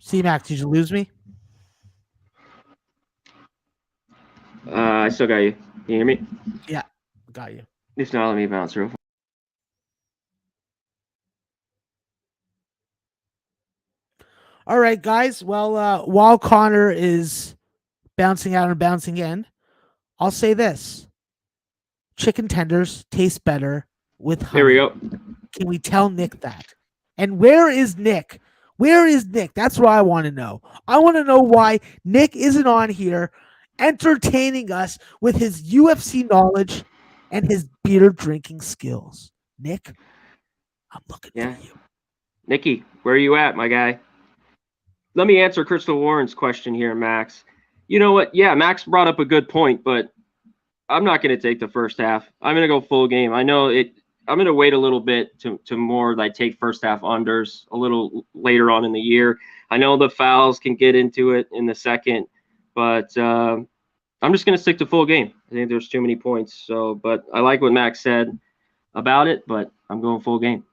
C-Mac, did you lose me? I still got you. Can you hear me? Yeah, got you. If not, let me bounce real. All right, guys. Well, while Conor is bouncing out and bouncing in, I'll say this. Chicken tenders taste better with honey. There we go. Can we tell Nick that? And where is Nick? Where is Nick? That's what I want to know. I want to know why Nick isn't on here entertaining us with his UFC knowledge and his beer drinking skills. Nick, I'm looking for you. Nicky, where are you at, my guy? Let me answer Crystal Warren's question here, Max. You know what? Yeah, Max brought up a good point, but I'm not going to take the first half. I'm going to go full game. I know it. I'm going to wait a little bit to more like take first half unders a little later on in the year. I know the fouls can get into it in the second, but I'm just going to stick to full game. I think there's too many points. So, but I like what Max said about it, but I'm going full game.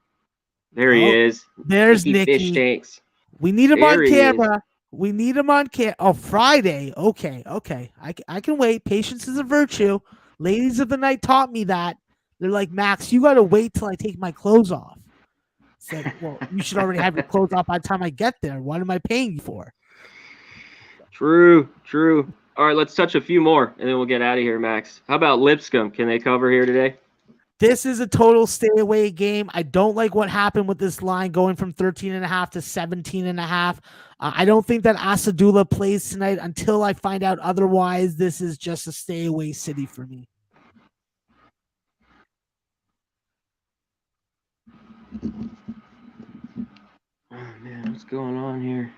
There he is. There's Nicky. Fish tanks. We need him on camera. We need him on camera. Oh, Friday. Okay. I can wait. Patience is a virtue. Ladies of the night taught me that. They're like, Max, you got to wait till I take my clothes off. It's like, well, you should already have your clothes off by the time I get there. What am I paying you for? True. All right, let's touch a few more, and then we'll get out of here, Max. How about Lipscomb? Can they cover here today? This is a total stay away game. I don't like what happened with this line going from 13.5 to 17.5. I don't think that Asadula plays tonight until I find out otherwise. This is just a stay away city for me. Oh, man, what's going on here?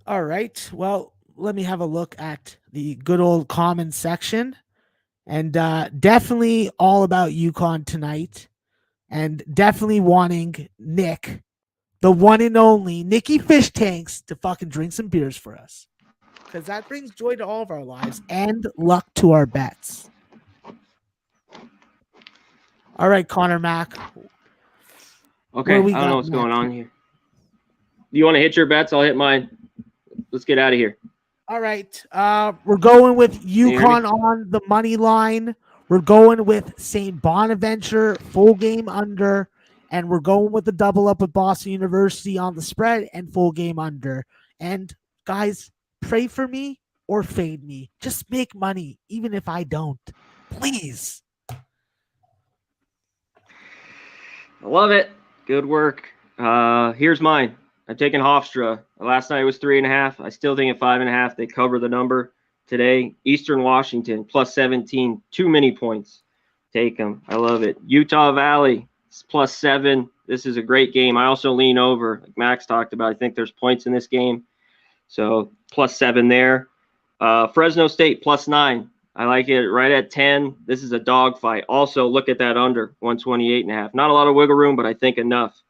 All right. Well, let me have a look at the good old comment section. And definitely all about UConn tonight. And definitely wanting Nick, the one and only Nicky Fish Tanks, to fucking drink some beers for us. Because that brings joy to all of our lives and luck to our bets. All right, Connor Mack. Okay, I don't know what's going on here. Do you want to hit your bets? I'll hit mine. Let's get out of here. All right. We're going with UConn on the money line. We're going with St. Bonaventure full game under. And we're going with the double up with Boston University on the spread and full game under. And guys, pray for me or fade me. Just make money, even if I don't. Please. I love it. Good work. Here's mine. I'm taking Hofstra. Last night was 3.5. I still think at 5.5 they cover the number today. Eastern Washington plus 17. Too many points. Take them. I love it. Utah Valley plus 7. This is a great game. I also lean over, like Max talked about. I think there's points in this game. So plus 7 there. Fresno State plus 9. I like it right at 10. This is a dogfight. Also, look at that under 128.5. Not a lot of wiggle room, but I think enough.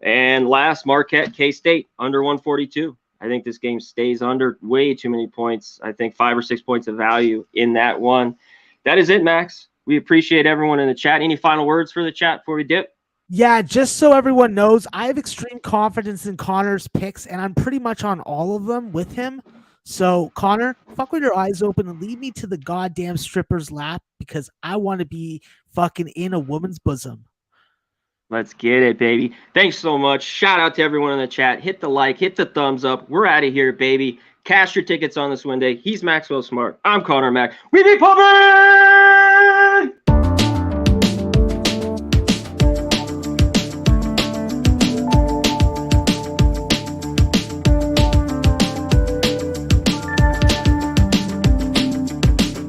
And last, Marquette, K-State, under 142. I think this game stays under way too many points. I think 5 or 6 points of value in that one. That is it, Max. We appreciate everyone in the chat. Any final words for the chat before we dip? Yeah, just so everyone knows, I have extreme confidence in Connor's picks, and I'm pretty much on all of them with him. So, Connor, fuck with your eyes open and lead me to the goddamn stripper's lap because I want to be fucking in a woman's bosom. Let's get it, baby. Thanks so much. Shout out to everyone in the chat. Hit the like, hit the thumbs up. We're out of here, baby. Cash your tickets on this Wednesday. He's Maxwell Smart. I'm Conor Mack. We be pumping!